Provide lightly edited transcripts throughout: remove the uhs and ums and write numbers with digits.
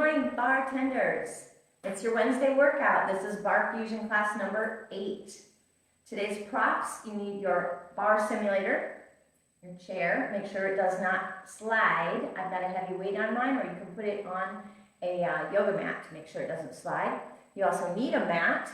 morning, bartenders. It's your Wednesday workout. This is Barre Fusion class number 8. Today's props, you need your bar simulator, your chair. Make sure it does not slide. I've got a heavy weight on mine, or you can put it on a yoga mat to make sure it doesn't slide. You also need a mat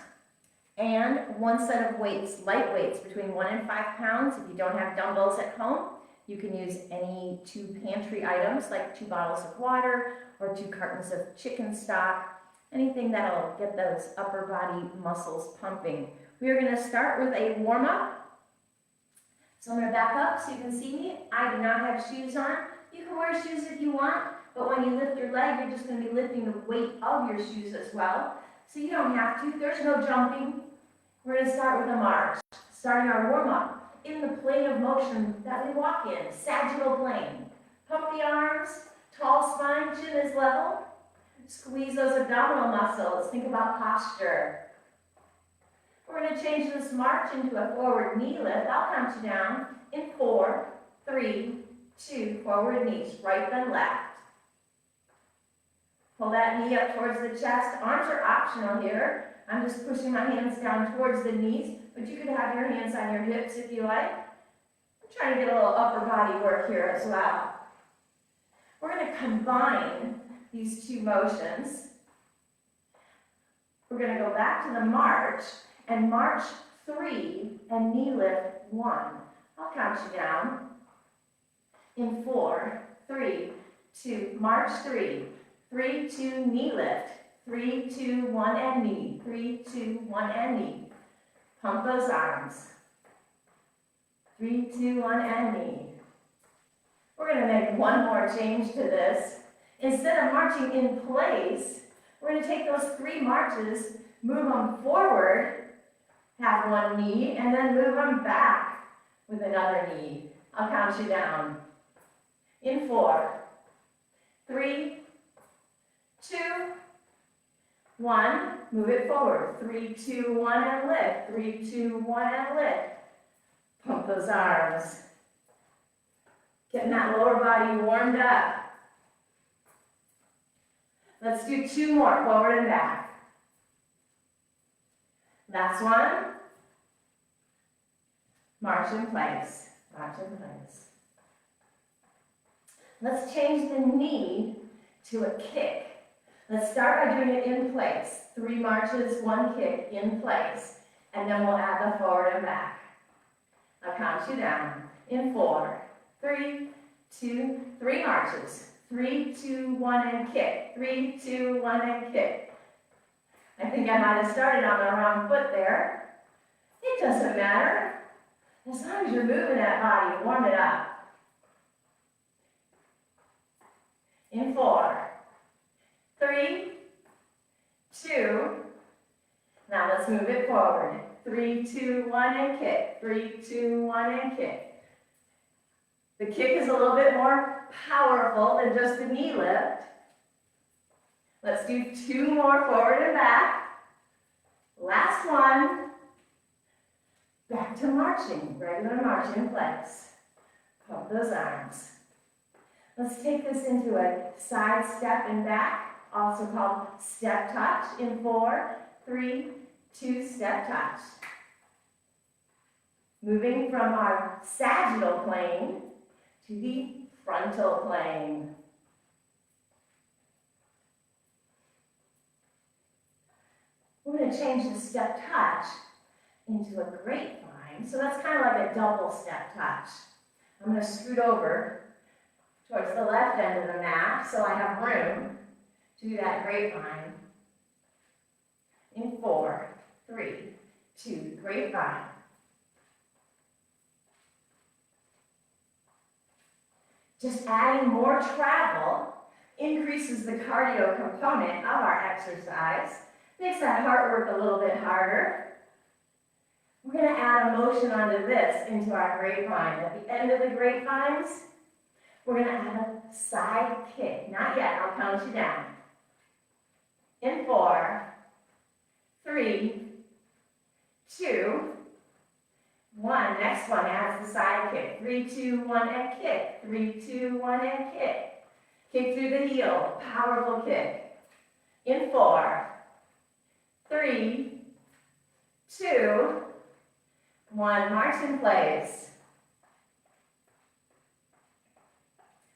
and one set of weights, light weights, between 1 and 5 pounds. If you don't have dumbbells at home, you can use any 2 pantry items, like 2 bottles of water or 2 cartons of chicken stock, anything that'll get those upper body muscles pumping. We are going to start with a warm-up. So I'm going to back up so you can see me. I do not have shoes on. You can wear shoes if you want, but when you lift your leg, you're just going to be lifting the weight of your shoes as well. So you don't have to. There's no jumping. We're going to start with a march. Starting our warm-up in the plane of motion that we walk in, sagittal plane. Pump the arms, tall spine, chin is level. Squeeze those abdominal muscles. Think about posture. We're going to change this march into a forward knee lift. I'll count you down in 4, 3, 2, forward knees, right then left. Pull that knee up towards the chest. Arms are optional here. I'm just pushing my hands down towards the knees, but you could have your hands on your hips if you like. I'm trying to get a little upper body work here as well. We're going to combine these 2 motions. We're going to go back to the march and march 3 and knee lift 1. I'll count you down in 4, 3, 2, march 3, 3, 2, knee lift, 3, 2, 1 and knee, 3, 2, 1 and knee. Pump those arms. 3, 2, 1 and knee. We're going to make one more change to this. Instead of marching in place, we're going to take those 3 marches, move them forward, have one knee, and then move them back with another knee. I'll count you down. In 4, 3, 2, 1, move it forward. 3, 2, 1, and lift. 3, 2, 1, and lift. Pump those arms. Getting that lower body warmed up. Let's do 2 more, forward and back. Last one. March in place. March in place. Let's change the knee to a kick. Let's start by doing it in place. 3 marches, 1 kick in place. And then we'll add the forward and back. I'll count you down in 4, 3, 2, 3 marches. 3, 2, 1, and kick. 3, 2, 1, and kick. I think I might have started on the wrong foot there. It doesn't matter. As long as you're moving that body, warm it up. In 4, 3, 2, now let's move it forward. 3, 2, 1, and kick. 3, 2, 1, and kick. The kick is a little bit more powerful than just the knee lift. Let's do 2 more forward and back. Last one. Back to marching, regular march in place. Pump those arms. Let's take this into a side step and back, also called step touch, in 4, 3, 2, step touch. Moving from our sagittal plane to the frontal plane. We're going to change the step touch into a grapevine. So that's kind of like a double step touch. I'm going to scoot over towards the left end of the mat so I have room to do that grapevine. In 4, 3, 2, grapevine. Just adding more travel increases the cardio component of our exercise, makes that heart work a little bit harder. We're going to add a motion onto this into our grapevine. At the end of the grapevines, we're going to add a side kick. Not yet, I'll count you down. In 4, 3, 2, 1. Next one adds the side kick. 3, 2, 1, and kick. 3, 2, 1, and kick. Kick through the heel. Powerful kick. In 4, 3, 2, 1. March in place.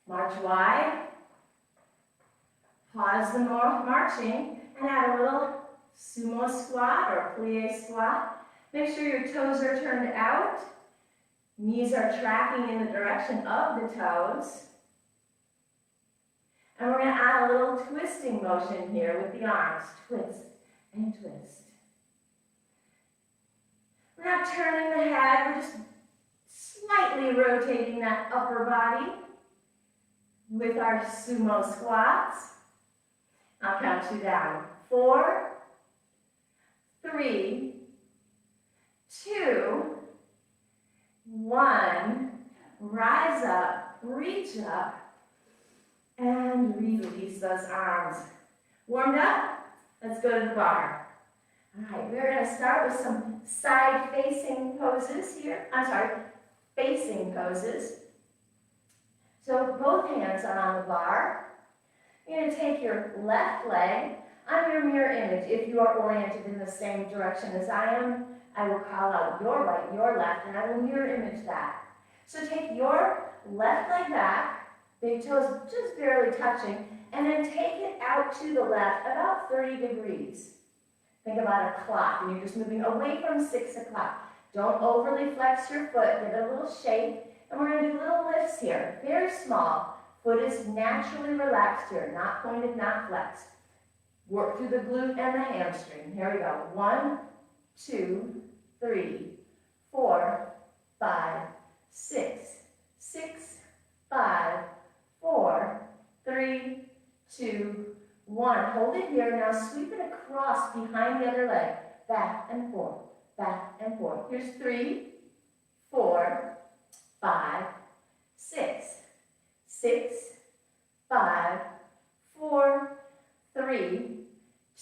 March wide. Pause the marching and add a little sumo squat or plie squat. Make sure your toes are turned out. Knees are tracking in the direction of the toes. And we're going to add a little twisting motion here with the arms. Twist and twist. We're not turning the head, we're just slightly rotating that upper body with our sumo squats. I'll count you down. 4, 3, 2, 1. Rise up, reach up, and release those arms. Warmed up? Let's go to the bar. All right, we're going to start with some side-facing poses here. Facing poses. So both hands are on the bar. You're going to take your left leg on your mirror image. If you are oriented in the same direction as I am, I will call out your right, your left, and I will mirror image that. So take your left leg back, big toes just barely touching, and then take it out to the left about 30 degrees. Think about a clock, and you're just moving away from 6 o'clock. Don't overly flex your foot, give it a little shake, and we're going to do little lifts here, very small. Foot is naturally relaxed here, not pointed, not flexed. Work through the glute and the hamstring. Here we go. 1, 2, 3, 4, 5, 6, 6, 5, 4, 3, 2, 1. Hold it here. Now sweep it across behind the other leg. Back and forth. Back and forth. Here's 3, 4, 5, 6, 6, 5, 4, 3,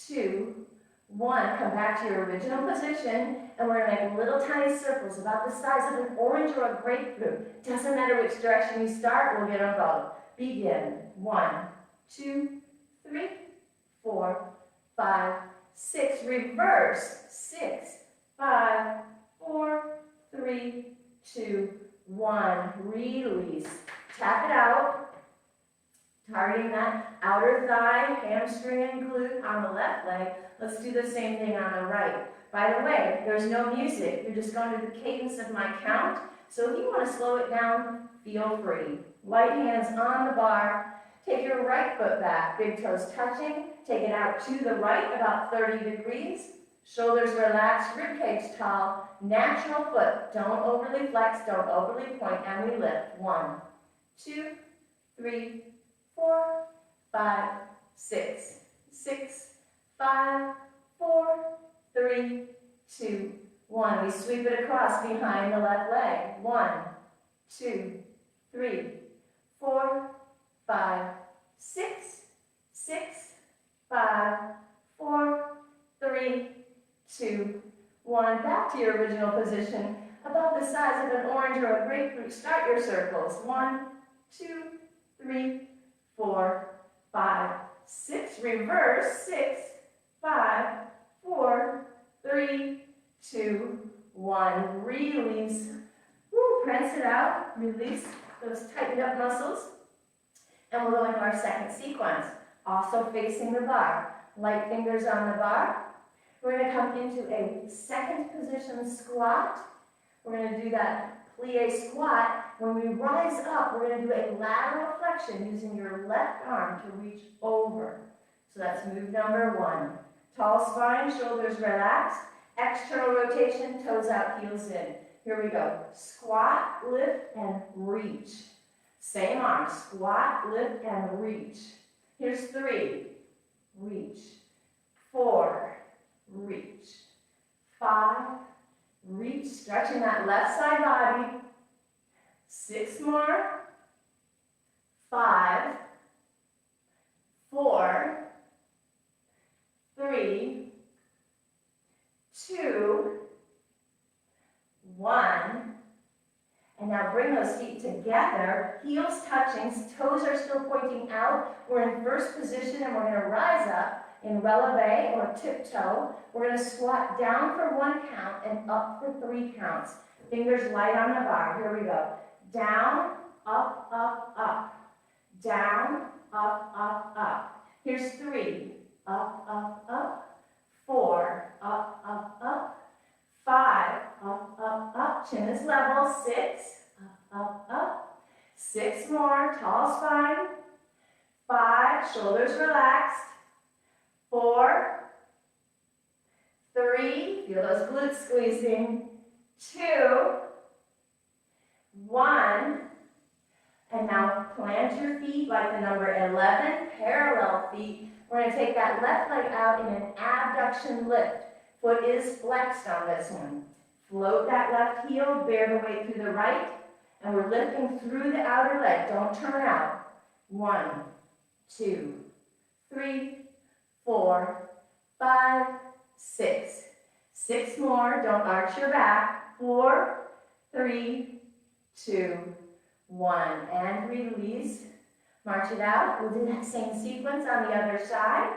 2, 1. Come back to your original position, and we're going to make little tiny circles about the size of an orange or a grapefruit. Doesn't matter which direction you start, we'll get them both. Begin. 1, 2, 3, 4, 5, 6. Reverse. 6, 5, 4, 3, 2, 1. Release. Tap it out. Targeting that outer thigh, hamstring, and glute on the left leg. Let's do the same thing on the right. By the way, there's no music. You're just going to the cadence of my count. So if you want to slow it down, feel free. Right hands on the bar. Take your right foot back, big toes touching. Take it out to the right, about 30 degrees. Shoulders relaxed, ribcage tall. Natural foot. Don't overly flex, don't overly point, and we lift. 1, 2, 3, 4, 5, 6, 6, 5, 4, 3, 2, 1. We sweep it across behind the left leg. 1, 2, 3, 4, 5, 6, 6, 5, 4, 3, 2, 1. Back to your original position, about the size of an orange or a grapefruit. Start your circles. 1, 2, 3, 4, 5, 6. Reverse. 6, 5, 4, 3, 2, 1. Release. Woo, press it out. Release those tightened up muscles. And we'll go into our second sequence. Also facing the bar. Light fingers on the bar. We're going to come into a second position squat. We're going to do that plie squat. When we rise up, we're going to do a lateral flexion using your left arm to reach over. So that's move number 1. Tall spine, shoulders relaxed. External rotation, toes out, heels in. Here we go. Squat, lift, and reach. Same arm. Squat, lift, and reach. Here's 3. Reach. 4. Reach. 5. Reach. Stretching that left side body. 6 more. 5. 4. 3. 2. 1. And now Now bring those feet together, heels touching, toes are still pointing out. We're in first position and we're going to rise up in releve or tiptoe. We're going to squat down for 1 count and up for 3 counts. Fingers light on the bar. Here we go. Down, up, up, up. Down, up, up, up. Here's 3. Up, up, up. 4. Up, up, up. 5. Up, up, up. Chin is level. 6. Up, up, up. 6 more. Tall spine. 5. Shoulders relaxed. 4. 3. Feel those glutes squeezing. 2. 1. And now plant your feet like the number 11, parallel feet. We're going to take that left leg out in an abduction lift. Foot is flexed on this one. Float that left heel, bear the weight through the right, and we're lifting through the outer leg. Don't turn out. 1, 2, 3, 4, 5, 6. 6 more. Don't arch your back. 4, 3, 2, 1. And release. March it out. We'll do that same sequence on the other side.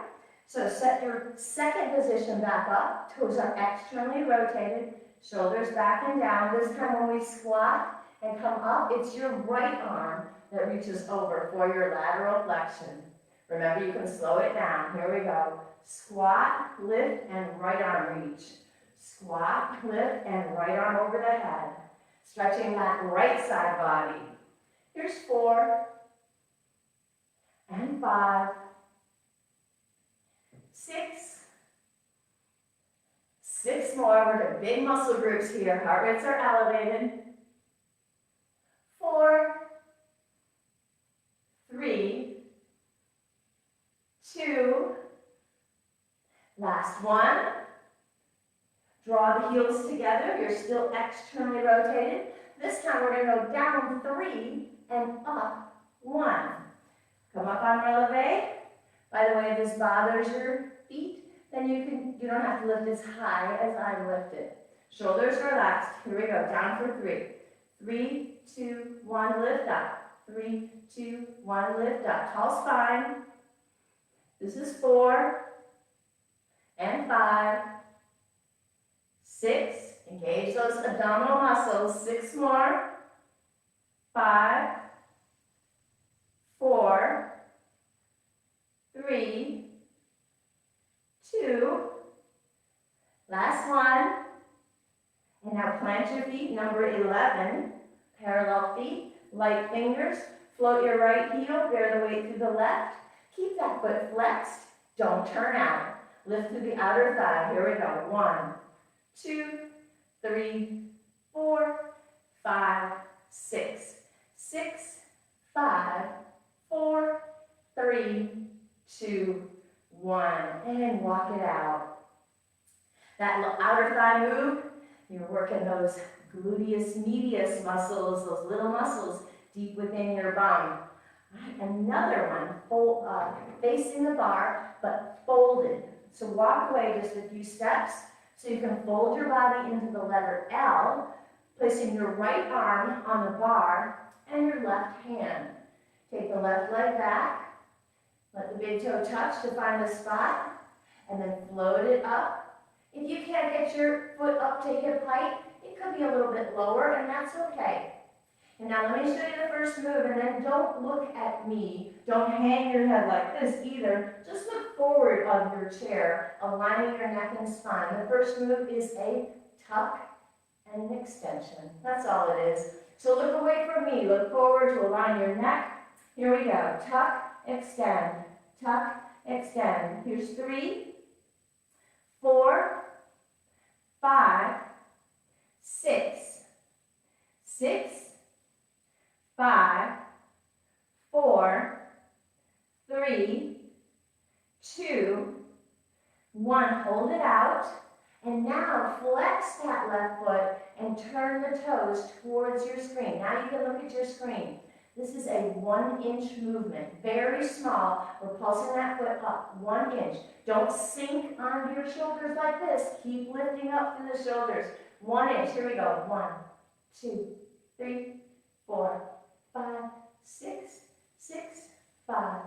So set your second position back up. Toes are externally rotated. Shoulders back and down. This time when we squat and come up, it's your right arm that reaches over for your lateral flexion. Remember, you can slow it down. Here we go. Squat, lift, and right arm reach. Squat, lift, and right arm over the head. Stretching that right side body. Here's 4. And 5. 6. 6 more. We're doing big muscle groups here. Heart rates are elevated. 4. 3. 2. Last one. Draw the heels together. You're still externally rotated. This time we're going to go down 3 and up 1. Come up on releve. By the way, if this bothers your feet, then you don't have to lift as high as I lifted. Shoulders relaxed. Here we go. Down for 3. 3, 2, 1, lift up. 3, 2, 1, lift up. Tall spine. This is 4 and 5. 6. Engage those abdominal muscles. 6 more. 5. 4. 3. 2. Last one. And now plant your feet. Number 11. Parallel feet. Light fingers. Float your right heel. Bear the weight through the left. Keep that foot flexed. Don't turn out. Lift through the outer thigh. Here we go. 1, 2, 3, 4, 5, 6. 6, 5, 4, 3, 2, 1. And walk it out. That outer thigh move, you're working those gluteus medius muscles, those little muscles deep within your bum. All right, another one, facing the bar, but folded. So walk away just a few steps so you can fold your body into the letter L, placing your right arm on the bar and your left hand. Take the left leg back, let the big toe touch to find the spot, and then float it up. If you can't get your foot up to hip height, it could be a little bit lower, and that's okay. And now let me show you the first move, and then don't look at me. Don't hang your head like this either. Just look forward of your chair, aligning your neck and spine. The first move is a tuck and an extension. That's all it is. So look away from me. Look forward to align your neck. Here we go. Tuck, extend. Tuck, extend. Here's 3, 4, 5, 6. 6, 5, 4, 3, 2, 1. Hold it out. And now flex that left foot and turn the toes towards your screen. Now you can look at your screen. This is a 1-inch movement. Very small. We're pulsing that foot up 1 inch. Don't sink onto your shoulders like this. Keep lifting up through the shoulders. 1 inch. Here we go. 1, 2, 3, 4, 5, 6, 6, 5,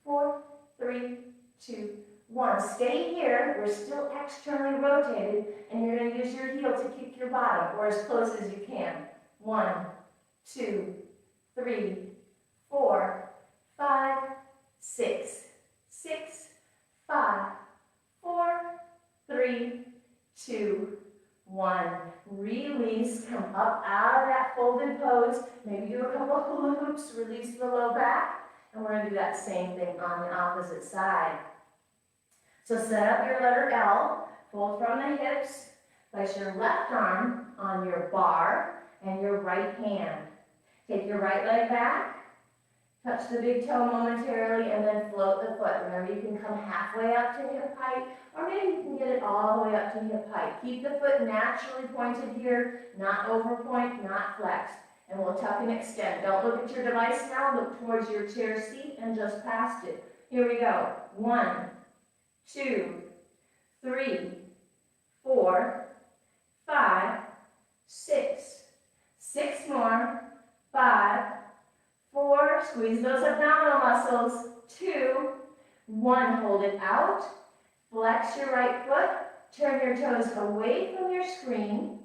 4, 3, 2, 1. Stay here. We're still externally rotated, and you're going to use your heel to kick your bottom, or as close as you can. 1, 2, 3, 4, 5, 6, 6, 5, 4, 3, 2, 1. Release. Come up out of that folded pose. Maybe do a couple of hula hoops. Release the low back. And we're going to do that same thing on the opposite side. So set up your letter L. Fold from the hips. Place your left arm on your bar and your right hand. Take your right leg back. Touch the big toe momentarily and then float the foot. Remember, you can come halfway up to hip height, or maybe you can get it all the way up to hip height. Keep the foot naturally pointed here, not over point, not flexed. And we'll tuck and extend. Don't look at your device now. Look towards your chair seat and just past it. Here we go. 1, 2, 3, 4, 5, 6. 6 more. 5, 4, squeeze those abdominal muscles. 2, 1, hold it out. Flex your right foot. Turn your toes away from your screen.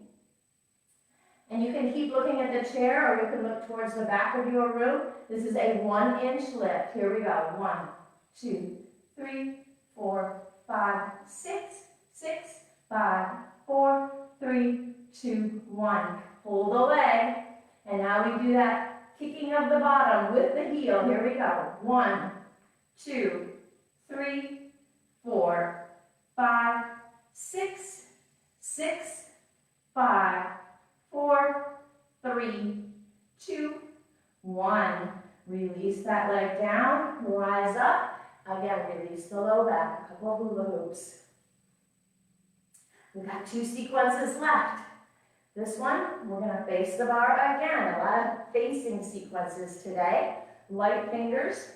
And you can keep looking at the chair, or you can look towards the back of your room. This is a 1-inch lift. Here we go. 1, 2, 3, 4, 5, 6, 6, 5, 4, 3, 2, 1. Hold the leg. And now we do that kicking of the bottom with the heel. Here we go. 1, 2, 3, 4, 5, 6, 6, 5, 4, 3, 2, 1. Release that leg down. Rise up. Again, release the low back. A couple of hula hoops. We've got 2 sequences left. This one, we're going to face the bar again. A lot of facing sequences today. Light fingers.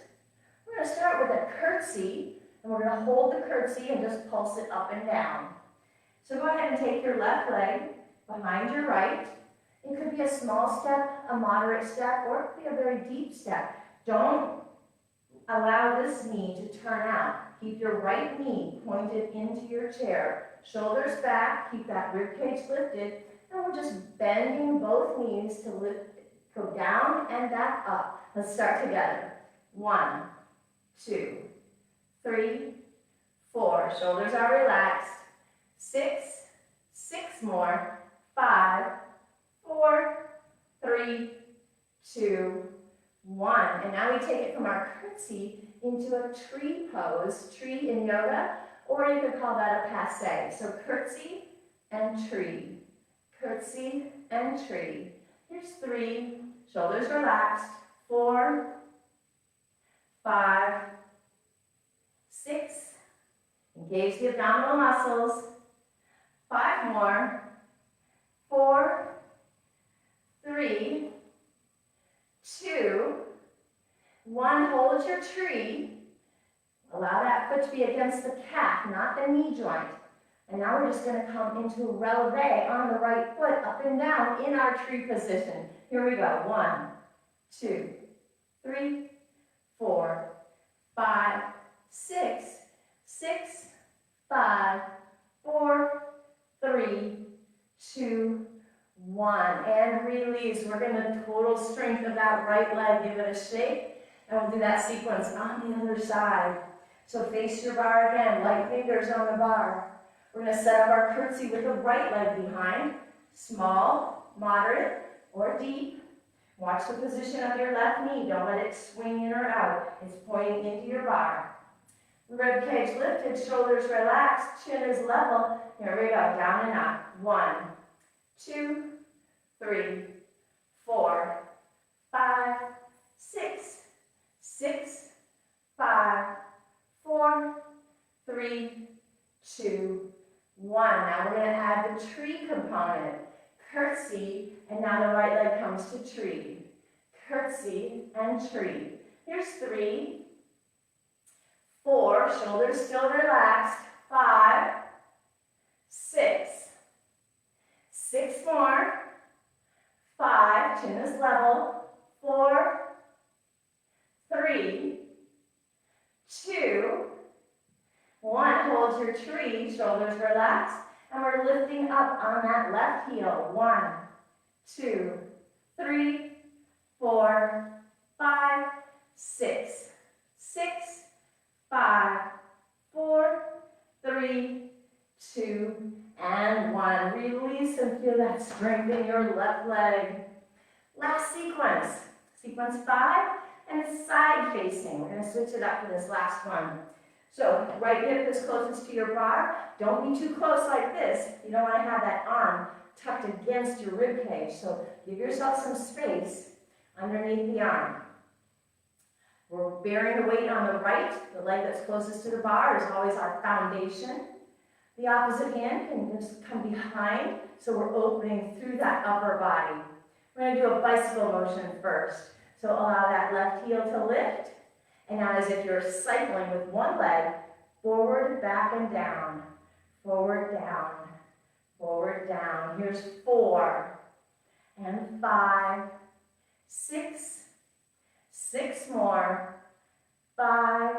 We're going to start with a curtsy, and we're going to hold the curtsy and just pulse it up and down. So go ahead and take your left leg behind your right. It could be a small step, a moderate step, or it could be a very deep step. Don't allow this knee to turn out. Keep your right knee pointed into your chair. Shoulders back, keep that rib cage lifted. And we're just bending both knees to lift, go down and back up. Let's start together. 1, 2, 3, 4. Shoulders are relaxed. 6, 6 more. 5, 4, 3, 2, 1. And now we take it from our curtsy into a tree pose, tree in yoga, or you could call that a passe. So curtsy and tree. Curtsy and tree. Here's 3, shoulders relaxed. 4, 5, 6, engage the abdominal muscles. 5 more. 4, 3, 2, 1. Hold your tree. Allow that foot to be against the calf, not the knee joint. And now we're just going to come into a releve on the right foot, up and down in our tree position. Here we go. 1, 2, 3, 4, 5, 6, 6, 5, 4, 3, 2, 1. And release. We're going to total strength of that right leg. Give it a shake. And we'll do that sequence on the other side. So face your bar again. Light fingers on the bar. We're going to set up our curtsy with the right leg behind. Small, moderate, or deep. Watch the position of your left knee. Don't let it swing in or out. It's pointing into your bar. Rib cage lifted, shoulders relaxed, chin is level. Here we go, down and up. 1, 2, 3, 4, 5, 6, 6, 5, 4, 3, 2, 1. Now we're going to add the tree component. Curtsy, and now the right leg comes to tree. Curtsy and tree. Here's 3, 4, shoulders still relaxed. 5, 6, 6 more. 5, chin is level. 4, 3, 2, 1. Hold your tree, shoulders relaxed, and we're lifting up on that left heel. 1, 2, 3, 4, 5, 6, 6, 5, 4, 3, 2, and 1. Release and feel that strength in your left leg. Last sequence. Sequence 5, and it's side facing. We're going to switch it up for this last one. So right hip is closest to your bar. Don't be too close like this. You don't want to have that arm tucked against your rib cage. So give yourself some space underneath the arm. We're bearing the weight on the right. The leg that's closest to the bar is always our foundation. The opposite hand can just come behind, so we're opening through that upper body. We're going to do a bicycle motion first. So allow that left heel to lift. And now as if you're cycling with one leg, forward, back, and down. Forward, down. Forward, down. Here's 4 and 5, 6, 6 more, 5,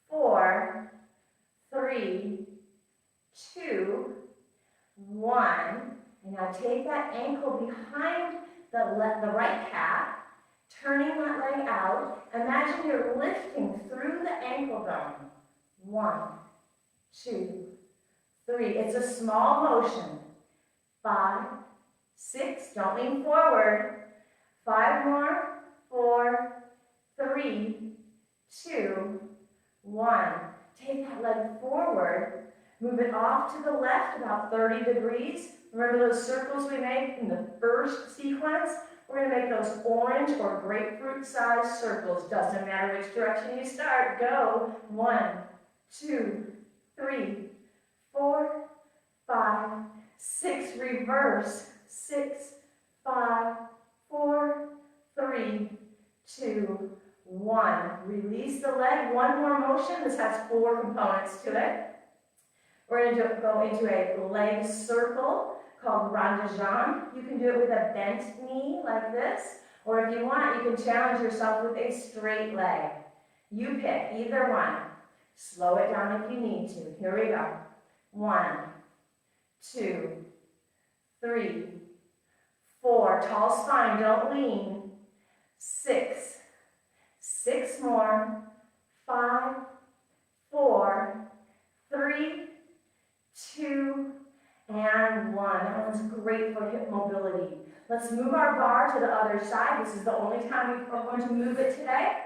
4, 3, 2, 1. And now take that ankle behind the right calf, turning that leg out. Imagine you're lifting through the ankle bone. 1, 2, 3. It's a small motion. 5, 6. Don't lean forward. 5 more. 4, 3, 2, 1. Take that leg forward. Move it off to the left about 30 degrees. Remember those circles we made in the first sequence? We're going to make those orange or grapefruit-sized circles. Doesn't matter which direction you start. Go. 1, 2, 3, 4, 5, 6. Reverse. 6, 5, 4, 3, 2, 1. Release the leg. One more motion. This has 4 components to it. We're going to go into a leg circle called rond de jambe. You can do it with a bent knee like this, or if you want, you can challenge yourself with a straight leg. You pick either one. Slow it down if you need to. Here we go. 1, 2, 3, 4. Tall spine, don't lean. 6, 6 more. 5, 4, 3, 2, and 1. That one's great for hip mobility. Let's move our bar to the other side. This is the only time we're going to move it today,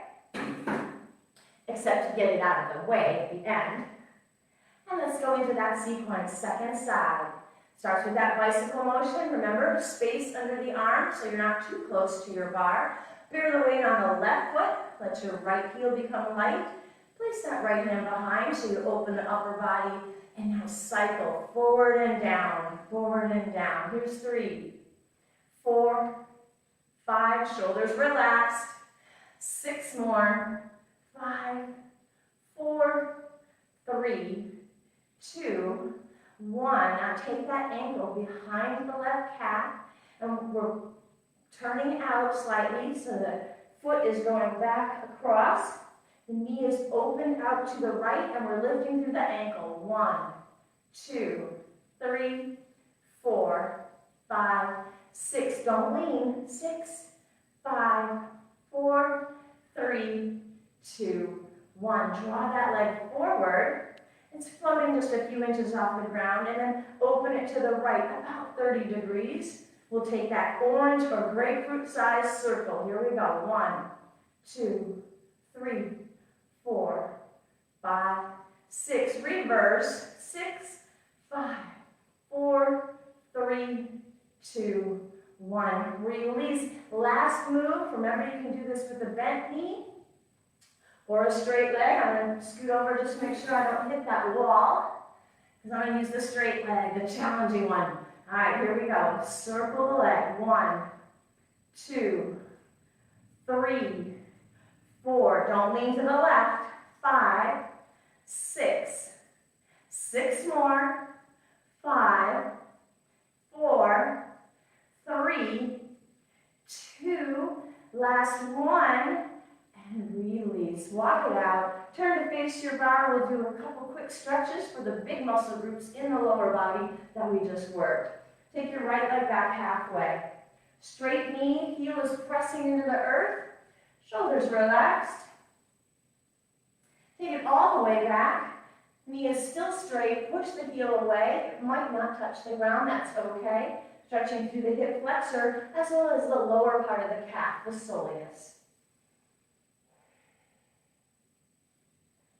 except to get it out of the way at the end. And let's go into that sequence, second side. Starts with that bicycle motion. Remember, space under the arm so you're not too close to your bar. Bear the weight on the left foot. Let your right heel become light. Place that right hand behind so you open the upper body. And now cycle forward and down, forward and down. Here's 3, 4, 5, shoulders relaxed. 6 more. 5, 4, 3, 2, 1. Now take that ankle behind the left calf, and we're turning out slightly so the foot is going back across. The knee is open out to the right, and we're lifting through the ankle. 1, 2, 3, 4, 5, 6. Don't lean. 6, 5, 4, 3, 2, 1. Draw that leg forward. It's floating just a few inches off the ground, and then open it to the right about 30 degrees. We'll take that orange or grapefruit-sized circle. Here we go. 1, 2, 3, 4, 5, 6. Reverse. 6, 5, 4, 3, 2, 1. Release. Last move. Remember, you can do this with a bent knee or a straight leg. I'm going to scoot over just to make sure I don't hit that wall, because I'm going to use the straight leg, the challenging one. All right, here we go. Circle the leg. 1, 2, 3, 4. Don't lean to the left. 5, 6. 6 more. 5, 4, 3, 2. Last one, and release. Walk it out. Turn to face your bar. We'll do a couple quick stretches for the big muscle groups in the lower body that we just worked. Take your right leg back halfway. Straight knee, heel is pressing into the earth. Shoulders relaxed. Take it all the way back. Knee is still straight. Push the heel away. It might not touch the ground. That's okay. Stretching through the hip flexor as well as the lower part of the calf, the soleus.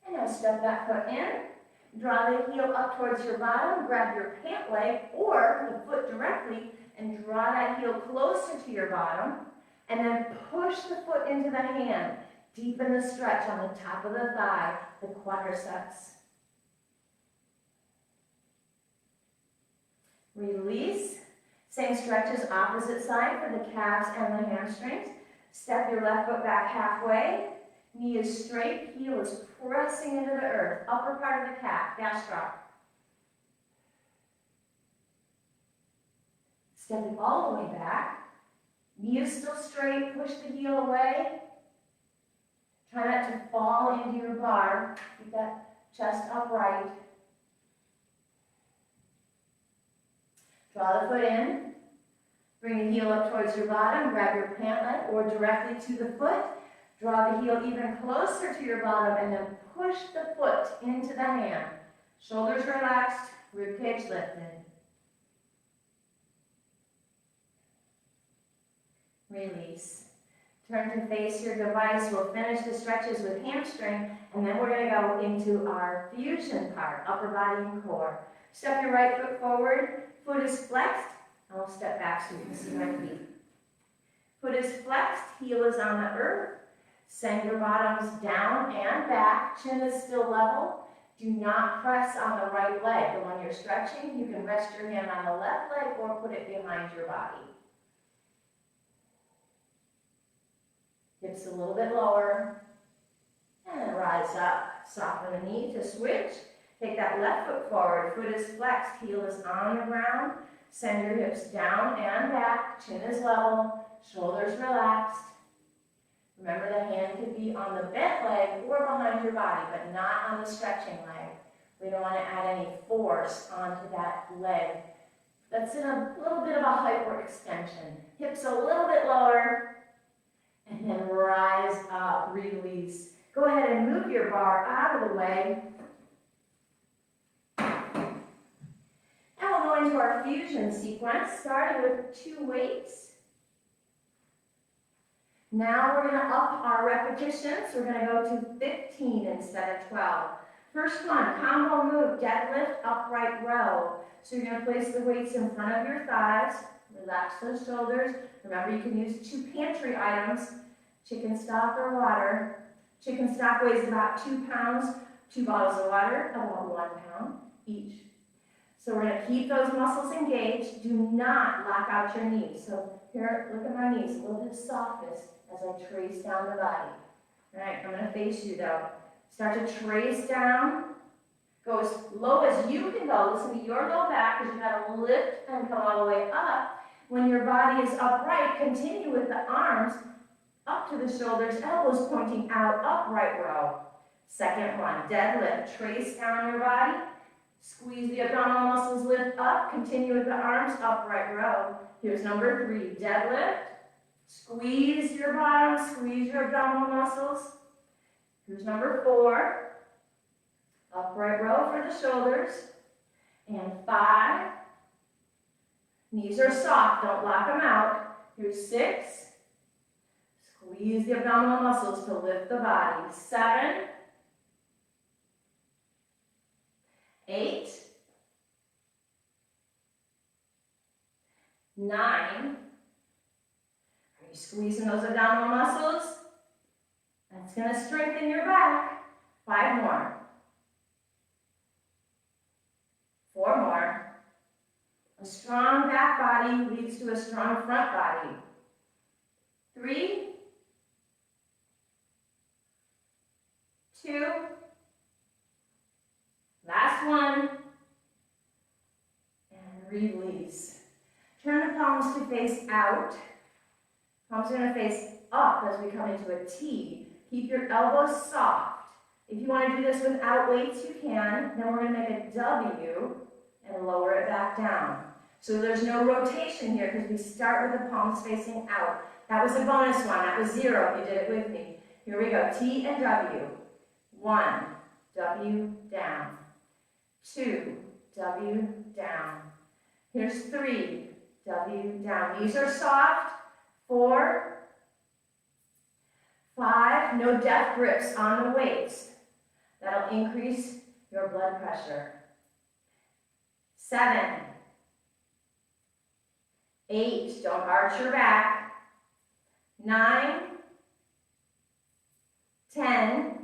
And now step that foot in. Draw the heel up towards your bottom. Grab your pant leg or the foot directly and draw that heel closer to your bottom. And then push the foot into the hand. Deepen the stretch on the top of the thigh, the quadriceps. Release. Same stretches opposite side for the calves and the hamstrings. Step your left foot back halfway. Knee is straight, heel is pressing into the earth. Upper part of the calf, gastroc. Step it all the way back. Knee is still straight, push the heel away. Try not to fall into your bar. Keep that chest upright. Draw the foot in. Bring the heel up towards your bottom. Grab your pant leg or directly to the foot. Draw the heel even closer to your bottom and then push the foot into the hand. Shoulders relaxed, ribcage lifted. Release. Turn to face your device. We'll finish the stretches with hamstring, and then we're going to go into our fusion part, upper body and core. Step your right foot forward. Foot is flexed. I'll step back so you can see my feet. Foot is flexed. Heel is on the earth. Send your bottoms down and back. Chin is still level. Do not press on the right leg. And when you're stretching, you can rest your hand on the left leg or put it behind your body. Hips a little bit lower. And then rise up. Soften the knee to switch. Take that left foot forward. Foot is flexed. Heel is on the ground. Send your hips down and back. Chin is level. Shoulders relaxed. Remember, the hand could be on the bent leg or behind your body, but not on the stretching leg. We don't want to add any force onto that leg. That's in a little bit of a hyperextension. Hips a little bit lower, and then rise up, release. Go ahead and move your bar out of the way. Now we'll go into our fusion sequence, starting with 2 weights. Now we're going to up our repetitions. We're going to go to 15 instead of 12. First one, combo move, deadlift, upright row. So you're going to place the weights in front of your thighs. Relax those shoulders. Remember, you can use 2 pantry items, chicken stock or water. Chicken stock weighs about 2 pounds. 2 bottles of water, about 1 pound each. So we're going to keep those muscles engaged. Do not lock out your knees. So here, look at my knees, a little bit of softness as I trace down the body. All right, I'm going to face you though. Start to trace down. Go as low as you can go. Listen to your low back because you got to lift and come all the way up. When your body is upright, continue with the arms up to the shoulders, elbows pointing out, upright row. Second one, deadlift. Trace down your body. Squeeze the abdominal muscles, lift up. Continue with the arms, upright row. Here's number 3, deadlift. Squeeze your bottom, squeeze your abdominal muscles. Here's number 4, upright row for the shoulders. And 5, knees are soft, don't lock them out. Here's 6, squeeze the abdominal muscles to lift the body. 7, 8, 9, are you squeezing those abdominal muscles? That's going to strengthen your back. 5 more. 4 more. A strong back body leads to a strong front body. 3, 2, last one, and release. Turn the palms to face out. Palms are going to face up as we come into a T. Keep your elbows soft. If you want to do this without weights, you can. Then we're going to make a W and lower it back down. So there's no rotation here because we start with the palms facing out. That was a bonus one. That was 0 if you did it with me. Here we go. T and W. 1, W down. 2, W down. Here's 3, W down. These are soft. 4, 5, no death grips on the weights. That'll increase your blood pressure. 7, 8, don't arch your back. 9, 10,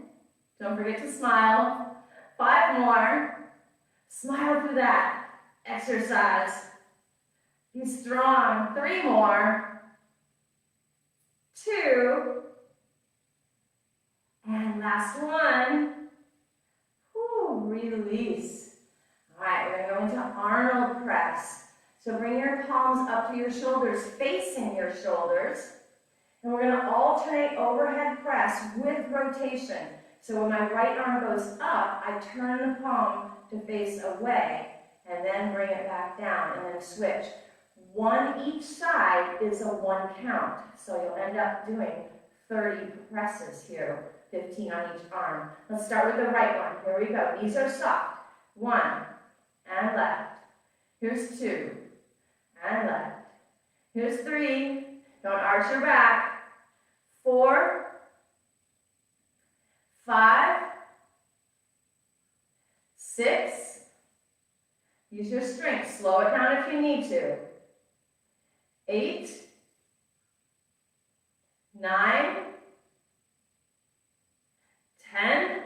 don't forget to smile. 5 more. Smile through that exercise. Be strong. 3 more. 2. And last one. Whew, release. All right, we're going to go into Arnold press. So bring your palms up to your shoulders, facing your shoulders. And we're going to alternate overhead press with rotation. So when my right arm goes up, I turn the palm to face away, and then bring it back down, and then switch. 1 each side is a 1 count. So you'll end up doing 30 presses here, 15 on each arm. Let's start with the right one. Here we go. These are soft. 1 and left. Here's 2 and left. Here's 3. Don't arch your back. 4, 5, 6. Use your strength. Slow it down if you need to. 8, 9, 10.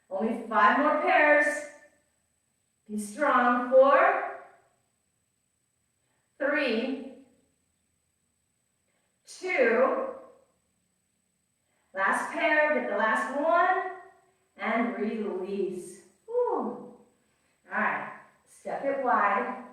Only 5 more pairs. Be strong. 4, 3, 2. Last pair. Get the last one. And release. Whew. All right. Step it wide.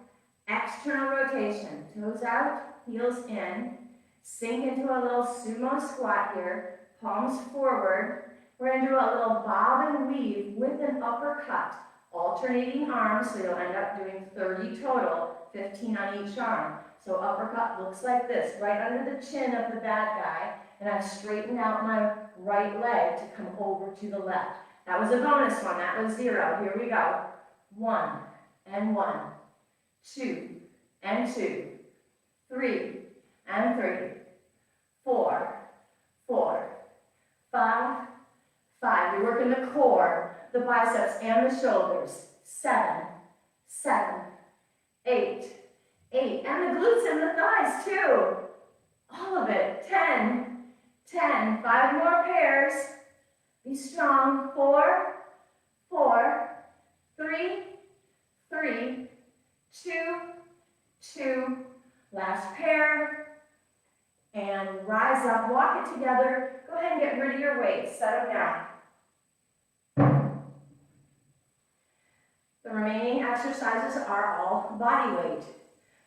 External rotation. Toes out, heels in. Sink into a little sumo squat here. Palms forward. We're going to do a little bob and weave with an uppercut. Alternating arms, so you'll end up doing 30 total, 15 on each arm. So uppercut looks like this, right under the chin of the bad guy, and I've straightened out my right leg to come over to the left. That was a bonus one, that was 0. Here we go. 1 and 1, 2 and 2, 3 and 3, 4, 4, 5, 5. You're working the core, the biceps, and the shoulders. 7, 7, 8, 8. And the glutes and the thighs, too. All of it. 10, 10. 5 more pairs. Be strong. 4, 4, 3, 3, 2, 2. Last pair. And rise up. Walk it together. Go ahead and get rid of your weights. Set them down. The remaining exercises are all body weight.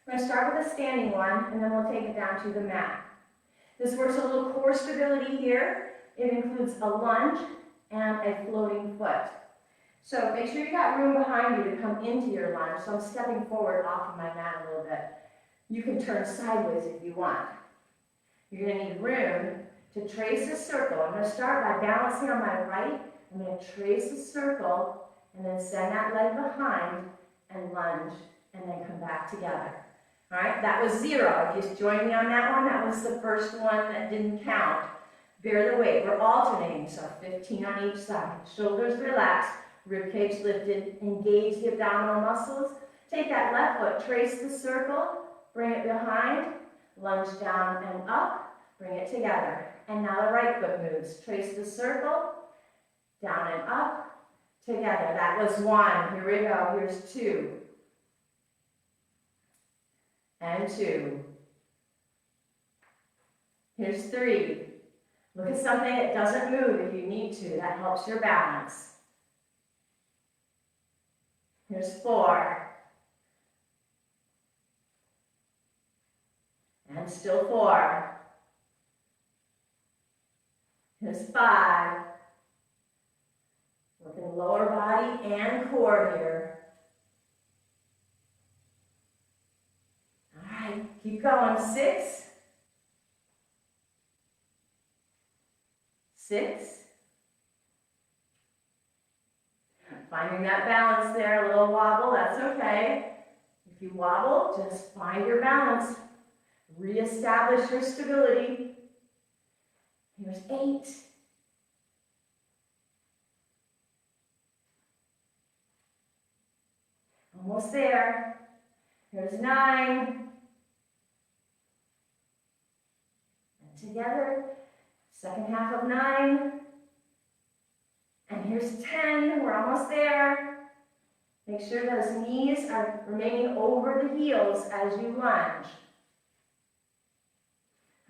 We're going to start with a standing one, and then we'll take it down to the mat. This works a little core stability here. It includes a lunge and a floating foot. So make sure you got room behind you to come into your lunge. So I'm stepping forward off of my mat a little bit. You can turn sideways if you want. You're going to need room to trace a circle. I'm going to start by balancing on my right. I'm going to trace a circle and then send that leg behind and lunge and then come back together. All right, that was 0. If you joined me on that one, that was the first one that didn't count. Bear the weight. We're alternating, so 15 on each side. Shoulders relaxed, ribcage lifted, engage the abdominal muscles. Take that left foot, trace the circle, bring it behind, lunge down and up, bring it together. And now the right foot moves. Trace the circle, down and up, together. That was 1. Here we go. Here's 2. And 2. Here's 3. Look at something that doesn't move if you need to. That helps your balance. Here's 4. And and still 4. Here's 5. Working lower body and core here. All right, keep going. 6. 6. Finding that balance there, a little wobble, that's okay. If you wobble, just find your balance. Reestablish your stability. Here's 8. Almost there. Here's 9. And together, second half of 9. And here's 10, we're almost there. Make sure those knees are remaining over the heels as you lunge.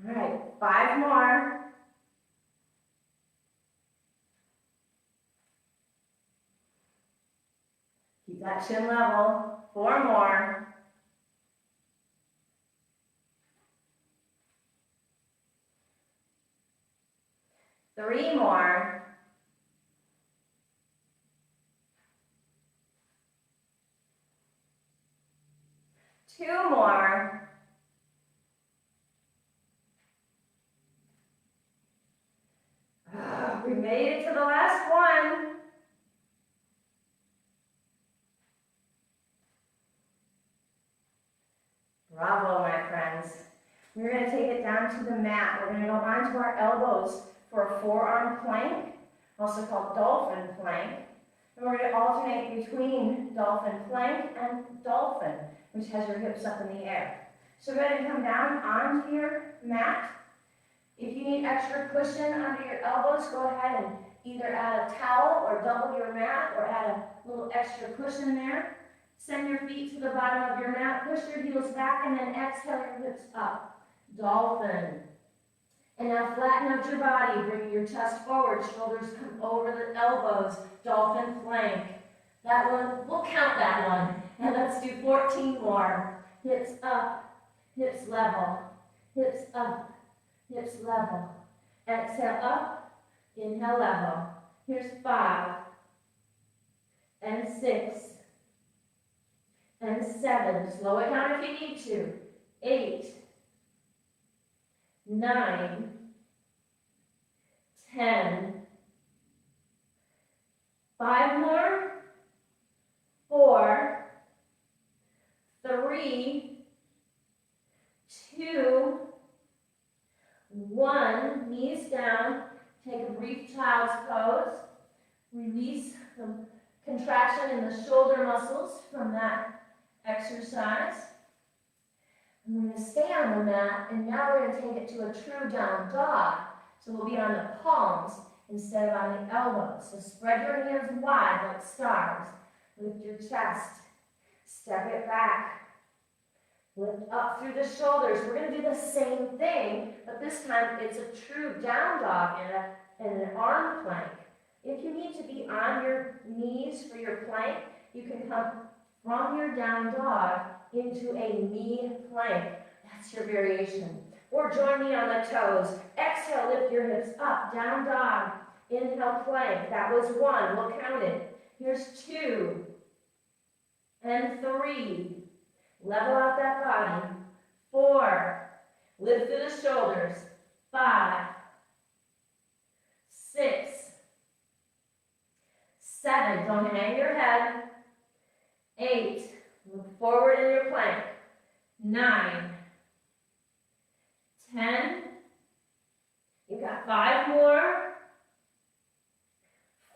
All right, 5 more. Keep that chin level. 4 more. 3 more. 2 more. We made it to the last one. Bravo, my friends. We're going to take it down to the mat. We're going to go onto our elbows for a forearm plank, also called dolphin plank. And we're going to alternate between dolphin plank and dolphin, which has your hips up in the air. So go ahead and come down onto your mat. If you need extra cushion under your elbows, go ahead and either add a towel or double your mat or add a little extra cushion there. Send your feet to the bottom of your mat, push your heels back, and then exhale your hips up. Dolphin. And now flatten out your body, bring your chest forward, shoulders come over the elbows, dolphin plank. That one, we'll count that one. And let's do 14 more. Hips up, hips level, hips up, hips level. Exhale up, inhale level. Here's 5, and 6, and 7. Slow it down if you need to. 8, 9, 10. 5 more. 4, 3, 2, 1. Knees down. Take a brief child's pose. Release the contraction in the shoulder muscles from that exercise. And we're going to stay on the mat, and now we're going to take it to a true down dog. So we'll be on the palms instead of on the elbows. So spread your hands wide like stars. Lift your chest. Step it back. Lift up through the shoulders. We're going to do the same thing, but this time it's a true down dog and an arm plank. If you need to be on your knees for your plank, you can come from your down dog into a knee plank. That's your variation. Or join me on the toes. Exhale, lift your hips up, down dog. Inhale, plank. That was 1. We'll count it. Here's 2 and 3. Level out that body. 4. Lift through the shoulders. 5, 6, 7. Don't hang your head. 8. Look forward in your plank. 9, 10. You've got 5 more.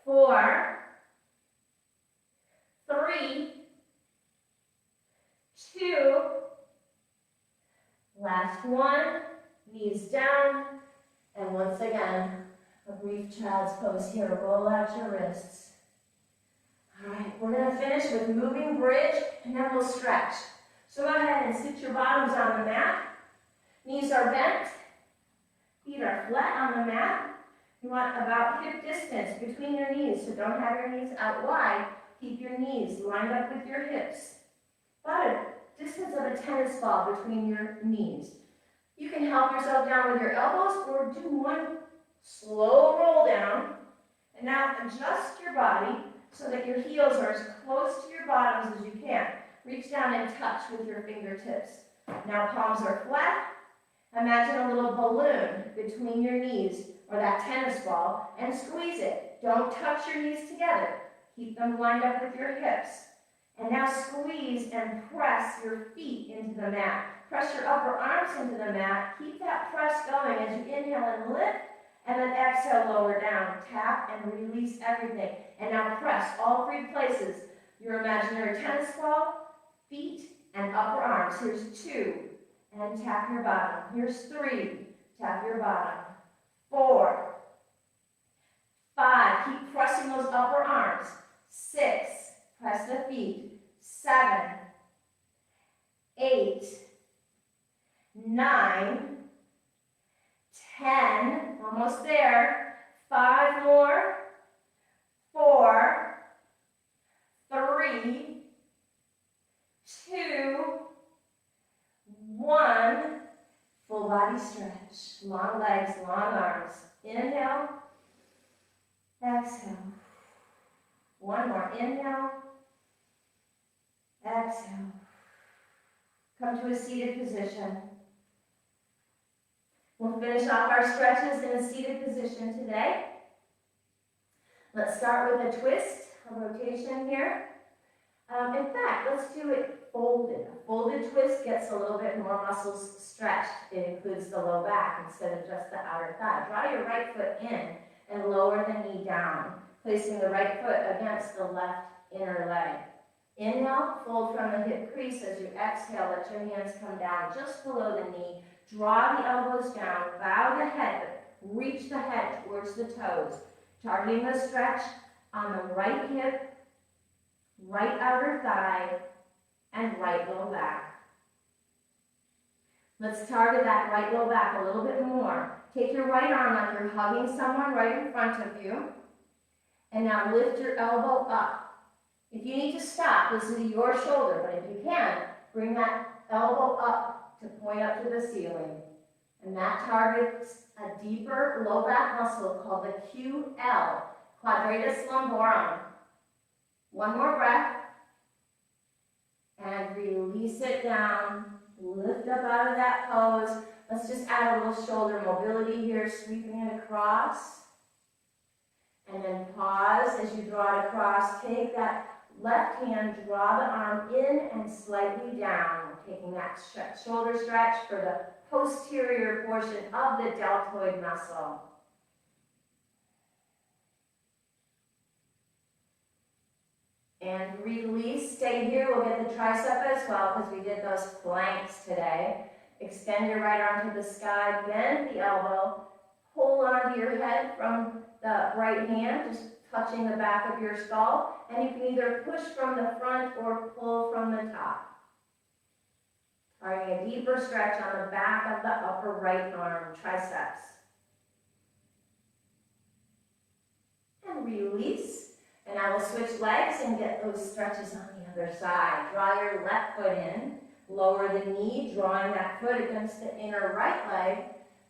4, 3, 2. Last one. Knees down. And once again, a brief child's pose here. Roll out your wrists. All right, we're going to finish with moving bridge, and then we'll stretch. So go ahead and sit your bottoms on the mat. Knees are bent. Feet are flat on the mat. You want about hip distance between your knees, so don't have your knees out wide. Keep your knees lined up with your hips. About a distance of a tennis ball between your knees. You can help yourself down with your elbows or do one slow roll down. And now adjust your body so that your heels are as close to your bottoms as you can. Reach down and touch with your fingertips. Now palms are flat. Imagine a little balloon between your knees or that tennis ball and squeeze it. Don't touch your knees together. Keep them lined up with your hips. And now squeeze and press your feet into the mat. Press your upper arms into the mat. Keep that press going as you inhale and lift, and then exhale, lower down. Tap and release everything. And now press all three places. Your imaginary tennis ball, feet, and upper arms. Here's 2, and tap your bottom. Here's 3, tap your bottom. 4, 5, keep pressing those upper arms. 6, press the feet. 7, 8, 9, 10, almost there. 5 more. 4, 3, 2, 1. Full body stretch. Long legs, long arms. Inhale. Exhale. One more. Inhale. Exhale. Come to a seated position. We'll finish off our stretches in a seated position today. Let's start with a twist, a rotation here. In fact, let's do it folded. A folded twist gets a little bit more muscles stretched. It includes the low back instead of just the outer thigh. Draw your right foot in and lower the knee down, placing the right foot against the left inner leg. Inhale, fold from the hip crease. As you exhale, let your hands come down just below the knee. Draw the elbows down, bow the head, reach the head towards the toes, targeting the stretch on the right hip, right outer thigh, and right low back. Let's target that right low back a little bit more. Take your right arm like you're hugging someone right in front of you, and now lift your elbow up. If you need to stop, listen to your shoulder, but if you can, bring that elbow up to point up to the ceiling. And that targets a deeper low back muscle called the QL, quadratus lumborum. One more breath. And release it down. Lift up out of that pose. Let's just add a little shoulder mobility here, sweeping it across. And then pause as you draw it across. Take that left hand, draw the arm in and slightly down, taking that shoulder stretch for the posterior portion of the deltoid muscle. And release. Stay here. We'll get the tricep as well because we did those planks today. Extend your right arm to the sky, bend the elbow, hold onto your head from the right hand, just touching the back of your skull, and you can either push from the front or pull from the top. Targeting a deeper stretch on the back of the upper right arm, triceps. And release. And now we'll switch legs and get those stretches on the other side. Draw your left foot in, lower the knee, drawing that foot against the inner right leg.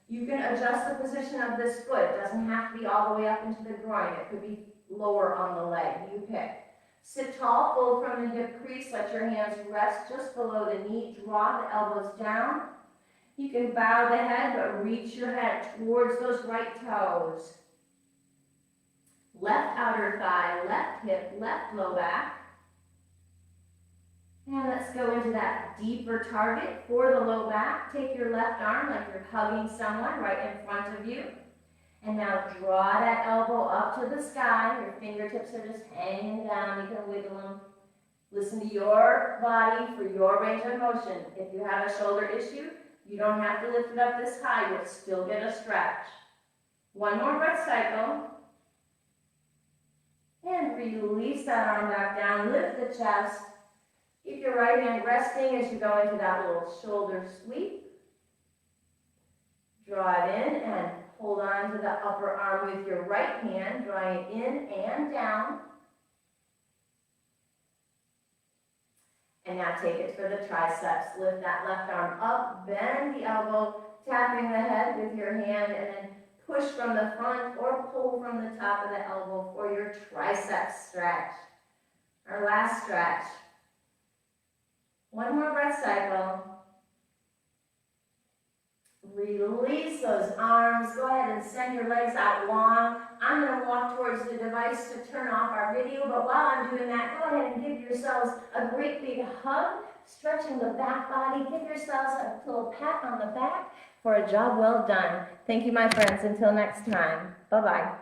You can adjust the position of this foot. It doesn't have to be all the way up into the groin. It could be lower on the leg. You pick. Sit tall, fold from the hip crease. Let your hands rest just below the knee. Draw the elbows down. You can bow the head, but reach your head towards those right toes. Left outer thigh, left hip, left low back. And let's go into that deeper target for the low back. Take your left arm like you're hugging someone right in front of you. And now draw that elbow up to the sky. Your fingertips are just hanging down. You can wiggle them. Listen to your body for your range of motion. If you have a shoulder issue, you don't have to lift it up this high. You'll still get a stretch. One more breath cycle. And release that arm back down. Lift the chest. Keep your right hand resting as you go into that little shoulder sweep. Draw it in and hold on to the upper arm with your right hand, drawing it in and down. And now take it for the triceps. Lift that left arm up, bend the elbow, tapping the head with your hand, and then push from the front or pull from the top of the elbow for your tricep stretch. Our last stretch. One more breath cycle. Release those arms. Go ahead and send your legs out long. I'm going to walk towards the device to turn off our video, but while I'm doing that, go ahead and give yourselves a great big hug, stretching the back body. Give yourselves a little pat on the back for a job well done. Thank you, my friends. Until next time. Bye-bye.